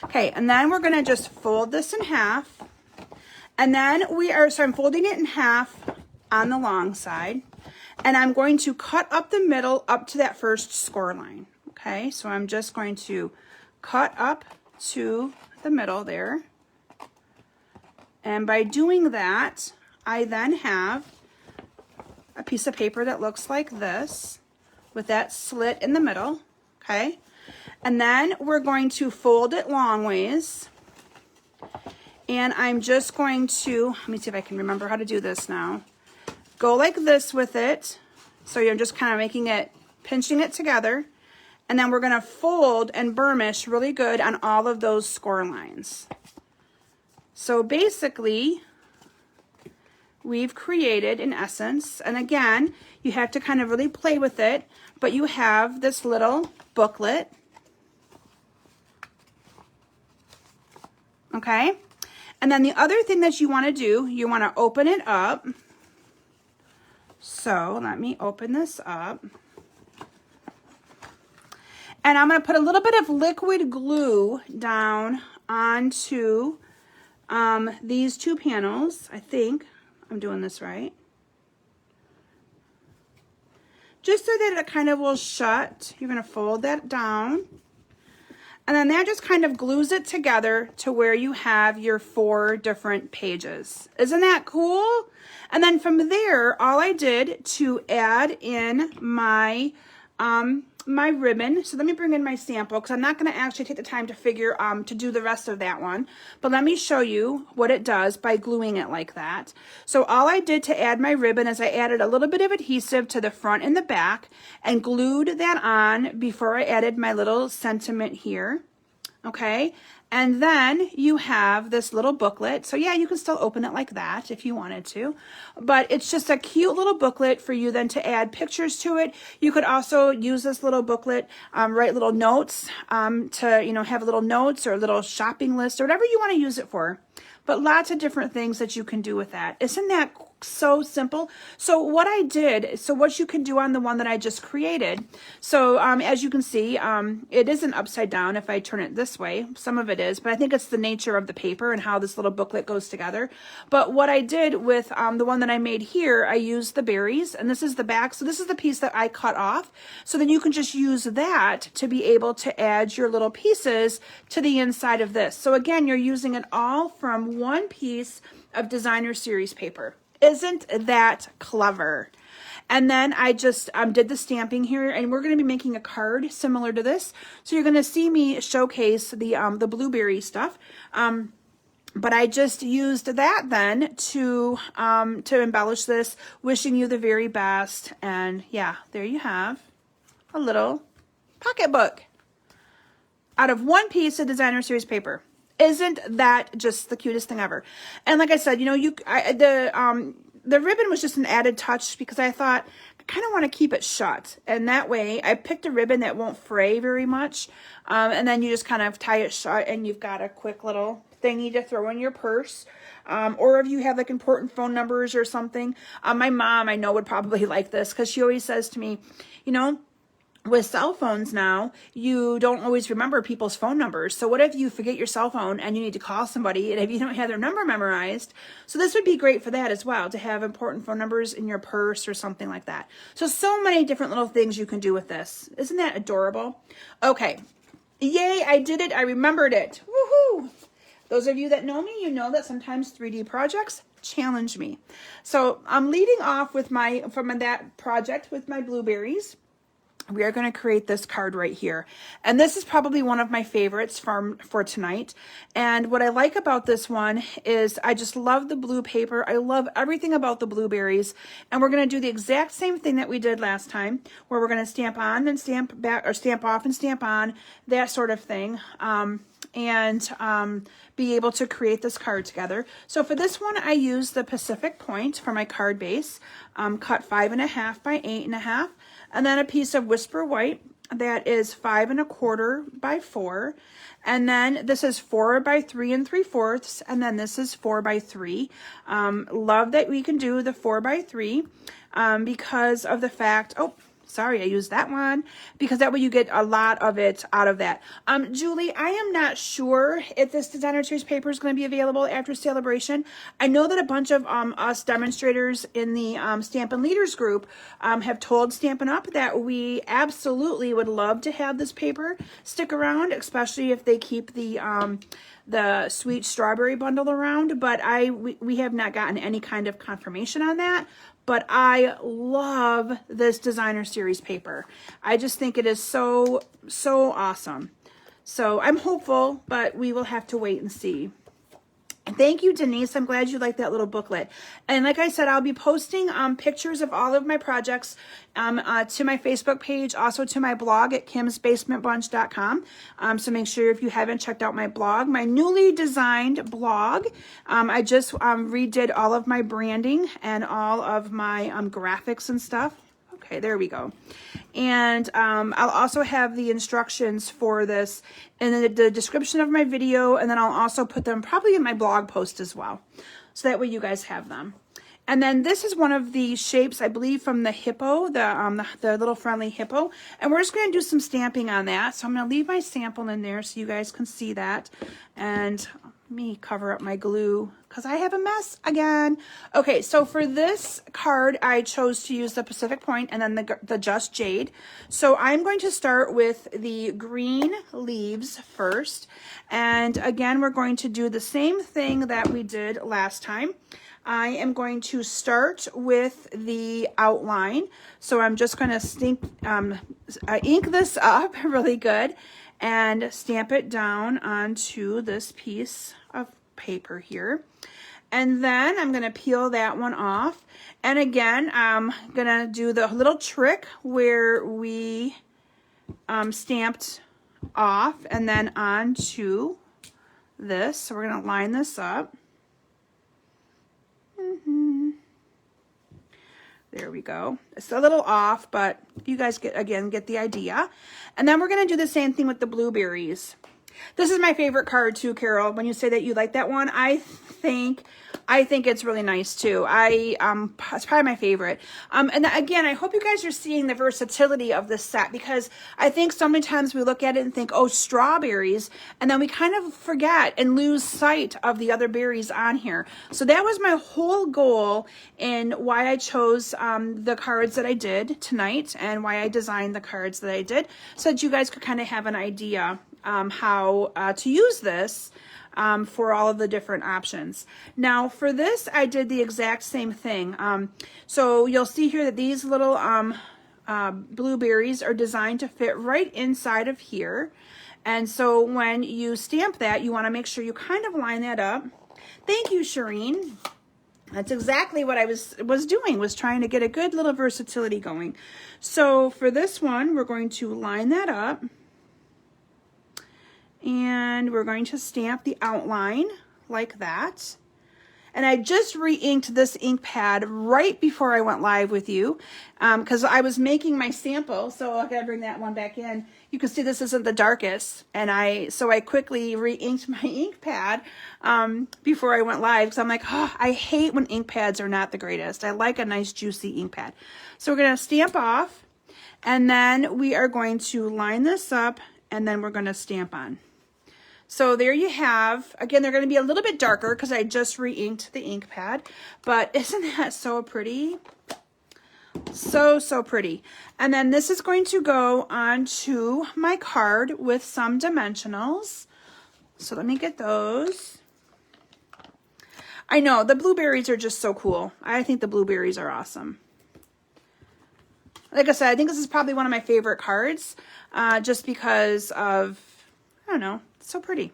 Okay, and then we're going to just fold this in half, and then so I'm folding it in half on the long side, and I'm going to cut up the middle up to that first score line. Okay, so I'm just going to cut up to the middle there, and by doing that, I then have a piece of paper that looks like this with that slit in the middle. Okay, and then we're going to fold it long ways, and I'm just going to, let me see if I can remember how to do this now. Go like this with it, so you're just kind of pinching it together, and then we're going to fold and burnish really good on all of those score lines. So basically, we've created, in essence, and again, you have to kind of really play with it, but you have this little booklet. Okay, and then the other thing that you want to do, you want to open it up. So let me open this up. And I'm going to put a little bit of liquid glue down onto these two panels. I think I'm doing this right. Just so that it kind of will shut. You're going to fold that down. And then that just kind of glues it together to where you have your 4 different pages. Isn't that cool? And then from there, all I did to add in my my ribbon. So let me bring in my sample because I'm not going to actually take the time to figure to do the rest of that one. But let me show you what it does by gluing it like that. So all I did to add my ribbon is I added a little bit of adhesive to the front and the back and glued that on before I added my little sentiment here. Okay, and then you have this little booklet. So yeah, you can still open it like that if you wanted to, but it's just a cute little booklet for you then to add pictures to it. You could also use this little booklet, write little notes to, have little notes or a little shopping list or whatever you want to use it for. But lots of different things that you can do with that. Isn't that so simple? So what I did, so what you can do on the one that I just created, so as you can see, it isn't upside down if I turn it this way. Some of it is, but I think it's the nature of the paper and how this little booklet goes together. But what I did with the one that I made here, I used the berries, and this is the back. So this is the piece that I cut off. So then you can just use that to be able to add your little pieces to the inside of this. So again, you're using it all from one piece of designer series paper. Isn't that clever? And then I just did the stamping here, and we're going to be making a card similar to this. So you're going to see me showcase the blueberry stuff. But I just used that then to embellish this, wishing you the very best. And yeah, there you have a little pocketbook out of one piece of designer series paper. Isn't that just the cutest thing ever? And like I said, the ribbon was just an added touch because I thought I kind of want to keep it shut. And that way I picked a ribbon that won't fray very much. And then you just kind of tie it shut and you've got a quick little thingy to throw in your purse. Or if you have like important phone numbers or something. My mom, I know, would probably like this because she always says to me, with cell phones now, you don't always remember people's phone numbers. So what if you forget your cell phone and you need to call somebody and if you don't have their number memorized? So this would be great for that as well, to have important phone numbers in your purse or something like that. So many different little things you can do with this. Isn't that adorable? Okay. Yay, I did it. I remembered it. Woohoo! Those of you that know me, you know that sometimes 3D projects challenge me. So I'm leading off with from that project with my blueberries. We are going to create this card right here. And this is probably one of my favorites for tonight. And what I like about this one is I just love the blue paper. I love everything about the blueberries. And we're going to do the exact same thing that we did last time, where we're going to stamp on and stamp back, or stamp off and stamp on, that sort of thing. Be able to create this card together. So for this one, I use the Pacific Point for my card base, cut 5.5 by 8.5, and then a piece of Whisper White that is 5 1/4 by 4, and then this is 4 by 3 3/4, and then this is 4 by 3. Love that we can do the 4 by 3 because of the fact, sorry, I used that one, because that way you get a lot of it out of that. Julie, I am not sure if this designer series paper is going to be available after Celebration. I know that a bunch of us demonstrators in the Stampin' Leaders group have told Stampin' Up! That we absolutely would love to have this paper stick around, especially if they keep the sweet strawberry bundle around, but we have not gotten any kind of confirmation on that. But I love this designer series paper. I just think it is so awesome. So I'm hopeful, but we will have to wait and see. Thank you, Denise. I'm glad you like that little booklet. And like I said, I'll be posting pictures of all of my projects to my Facebook page, also to my blog at kimsbasementbunch.com. So make sure, if you haven't checked out my blog, my newly designed blog, I just redid all of my branding and all of my graphics and stuff. Okay, there we go. And I'll also have the instructions for this in the description of my video, and then I'll also put them probably in my blog post as well. So that way you guys have them. And then this is one of the shapes, I believe, from the hippo, the little friendly hippo. And we're just going to do some stamping on that. So I'm going to leave my sample in there so you guys can see that. And let me cover up my glue because I have a mess again. Okay, so for this card, I chose to use the Pacific Point and then the Just Jade. So I'm going to start with the green leaves first. And again, we're going to do the same thing that we did last time. I am going to start with the outline. So I'm just going to ink this up really good and stamp it down onto this piece of paper here. And then I'm going to peel that one off. And again, I'm going to do the little trick where we stamped off and then onto this. So we're going to line this up. There we go. It's a little off, but you guys get the idea. And then we're going to do the same thing with the blueberries. This is my favorite card too, Carol. When you say that you like that one, I think it's really nice too. It's probably my favorite. And again, I hope you guys are seeing the versatility of this set, because I think so many times we look at it and think, oh, strawberries, and then we kind of forget and lose sight of the other berries on here. So that was my whole goal in why I chose the cards that I did tonight and why I designed the cards that I did, so that you guys could kind of have an idea how to use this for all of the different options. Now for this, I did the exact same thing. So you'll see here that these little blueberries are designed to fit right inside of here. And so when you stamp that, you want to make sure you kind of line that up. Thank you, Shireen. That's exactly what I was doing, was trying to get a good little versatility going. So for this one, we're going to line that up. And we're going to stamp the outline like that. And I just re-inked this ink pad right before I went live with you, because I was making my sample. So I gotta bring that one back in. You can see this isn't the darkest, and so I quickly re-inked my ink pad before I went live, because I'm like, oh, I hate when ink pads are not the greatest. I like a nice juicy ink pad. So we're gonna stamp off, and then we are going to line this up, and then we're gonna stamp on. So there you have, again, they're going to be a little bit darker because I just re-inked the ink pad, but isn't that so pretty? So pretty. And then this is going to go onto my card with some dimensionals. So let me get those. I know, the blueberries are just so cool. I think the blueberries are awesome. Like I said, I think this is probably one of my favorite cards, just because of, I don't know, it's so pretty.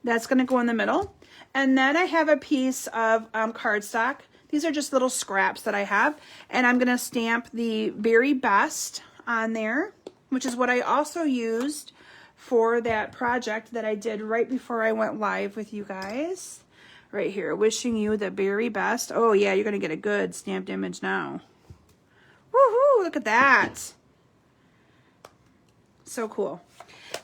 That's going to go in the middle. And then I have a piece of cardstock. These are just little scraps that I have. And I'm going to stamp the very best on there, which is what I also used for that project that I did right before I went live with you guys. Right here, wishing you the very best. Oh yeah, you're going to get a good stamped image now. Woohoo, look at that. So cool.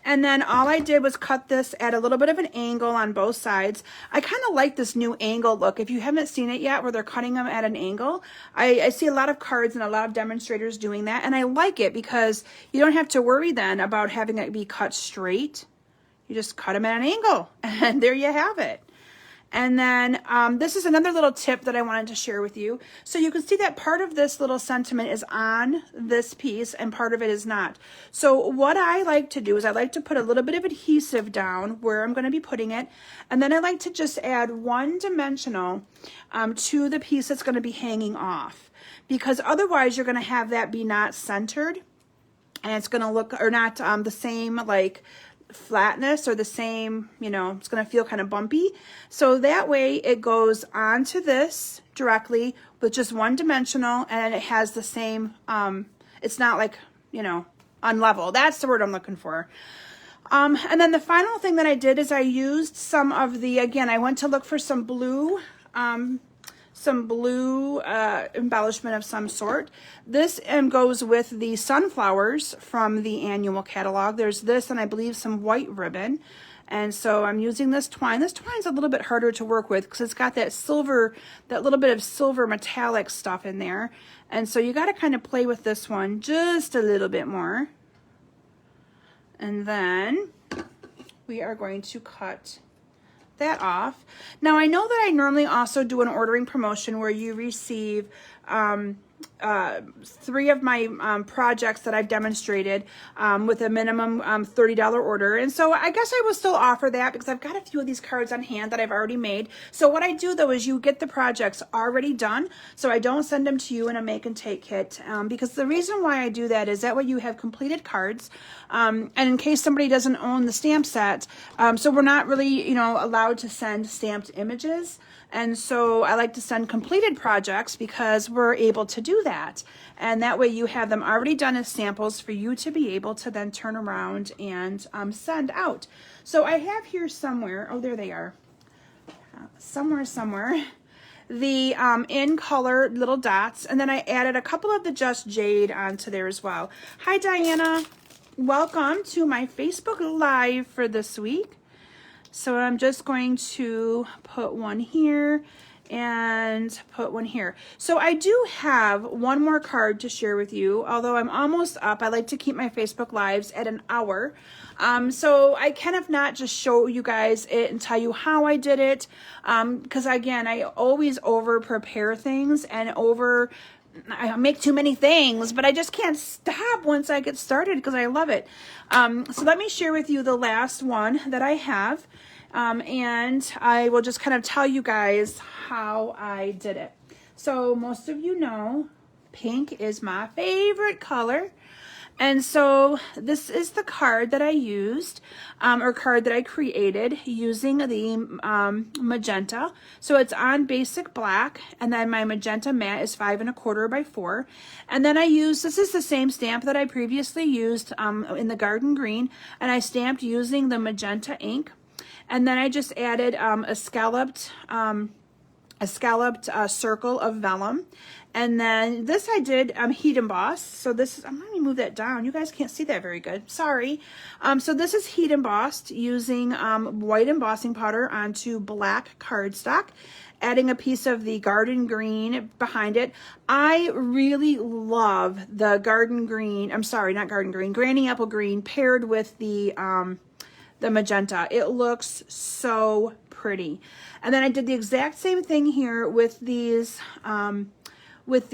And then all I did was cut this at a little bit of an angle on both sides. I kind of like this new angle look. If you haven't seen it yet, where they're cutting them at an angle, I see a lot of cards and a lot of demonstrators doing that. And I like it because you don't have to worry then about having it be cut straight. You just cut them at an angle and there you have it. And then this is another little tip that I wanted to share with you. So you can see that part of this little sentiment is on this piece and part of it is not. So what I like to do is I like to put a little bit of adhesive down where I'm going to be putting it. And then I like to just add one dimensional to the piece that's going to be hanging off. Because otherwise you're going to have that be not centered. And it's going to look, or not the same like flatness or the same, you know, it's going to feel kind of bumpy. So that way it goes onto this directly with just one dimensional and it has the same, it's not like, you know, unlevel. That's the word I'm looking for. And then the final thing that I did is I used some of the, again, I went to look for some blue embellishment of some sort. This goes with the sunflowers from the annual catalog. There's this and I believe some white ribbon. And so I'm using this twine. This twine's a little bit harder to work with because it's got that silver, that little bit of silver metallic stuff in there. And so you got to kind of play with this one just a little bit more. And then we are going to cut that off. Now I know that I normally also do an ordering promotion where you receive 3 of my projects that I've demonstrated with a minimum $30 order. And so I guess I will still offer that because I've got a few of these cards on hand that I've already made. So what I do though is you get the projects already done. So I don't send them to you in a make and take kit because the reason why I do that is that way you have completed cards. And in case somebody doesn't own the stamp set, so we're not really, you know, allowed to send stamped images. And so I like to send completed projects because we're able to do that. And that way you have them already done as samples for you to be able to then turn around and send out. So I have here somewhere, oh, there they are, somewhere, the in color little dots. And then I added a couple of the Just Jade onto there as well. Hi, Diana. Welcome to my Facebook Live for this week. So I'm just going to put one here and put one here. So I do have one more card to share with you, although I'm almost up. I like to keep my Facebook Lives at an hour. So I kind of not just show you guys it and tell you how I did it. Because again, I always over prepare things and I make too many things, but I just can't stop once I get started because I love it. So let me share with you the last one that I have. And I will just kind of tell you guys how I did it. So most of you know, pink is my favorite color. And so this is the card that I used, or card that I created using the magenta. So it's on basic black, and then my magenta matte is 5 1/4 by 4. And then I used, this is the same stamp that I previously used in the garden green, and I stamped using the magenta ink. And then I just added a scalloped circle of vellum. And then this I did heat emboss. So this is, I'm going to move that down. You guys can't see that very good. Sorry. So this is heat embossed using white embossing powder onto black cardstock, adding a piece of the garden green behind it. I really love the garden green. I'm sorry, not garden green, granny apple green paired with the magenta. It looks so pretty. And then I did the exact same thing here with these, what's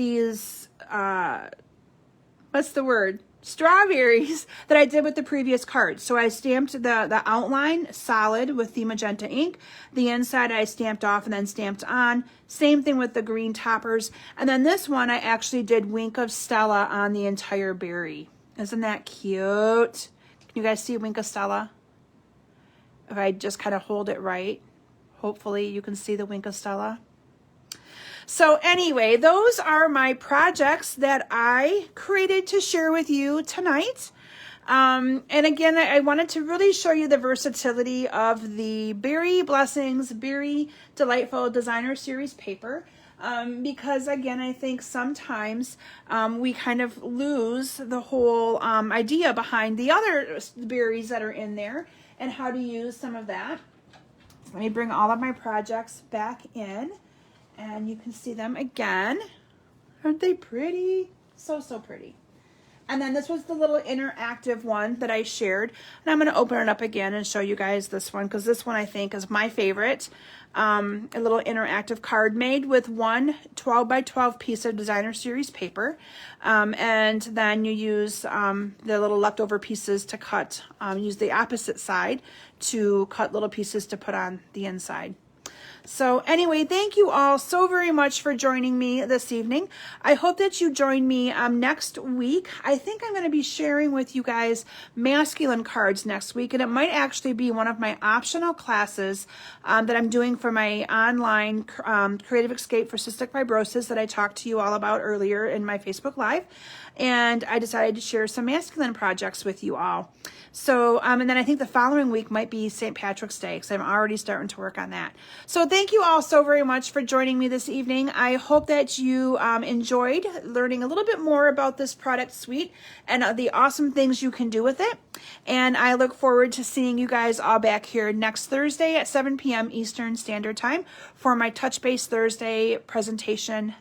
the word? strawberries that I did with the previous card. So I stamped the outline solid with the magenta ink. The inside I stamped off and then stamped on. Same thing with the green toppers. And then this one I actually did Wink of Stella on the entire berry. Isn't that cute? Can you guys see Wink of Stella? If I just kind of hold it right, hopefully you can see the Wink of Stella. So anyway, those are my projects that I created to share with you tonight. And again, I wanted to really show you the versatility of the Berry Blessings, Berry Delightful Designer Series paper. Because again, I think sometimes we kind of lose the whole idea behind the other berries that are in there and how to use some of that. Let me bring all of my projects back in. And you can see them again. Aren't they pretty? So, so pretty. And then this was the little interactive one that I shared. And I'm going to open it up again and show you guys this one, because this one I think is my favorite. A little interactive card made with one 12 by 12 piece of designer series paper. And then you use the little leftover pieces to cut, use the opposite side to cut little pieces to put on the inside. So anyway, thank you all so very much for joining me this evening. I hope that you join me next week. I think I'm going to be sharing with you guys masculine cards next week, and it might actually be one of my optional classes that I'm doing for my online Creative Escape for Cystic Fibrosis that I talked to you all about earlier in my Facebook Live. And I decided to share some masculine projects with you all. So, and then I think the following week might be St. Patrick's Day, because I'm already starting to work on that. So thank you all so very much for joining me this evening. I hope that you enjoyed learning a little bit more about this product suite and the awesome things you can do with it. And I look forward to seeing you guys all back here next Thursday at 7 p.m. Eastern Standard Time for my Touchbase Thursday presentation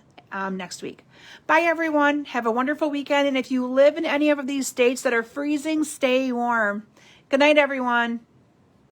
next week. Bye, everyone. Have a wonderful weekend. And if you live in any of these states that are freezing, stay warm. Good night, everyone.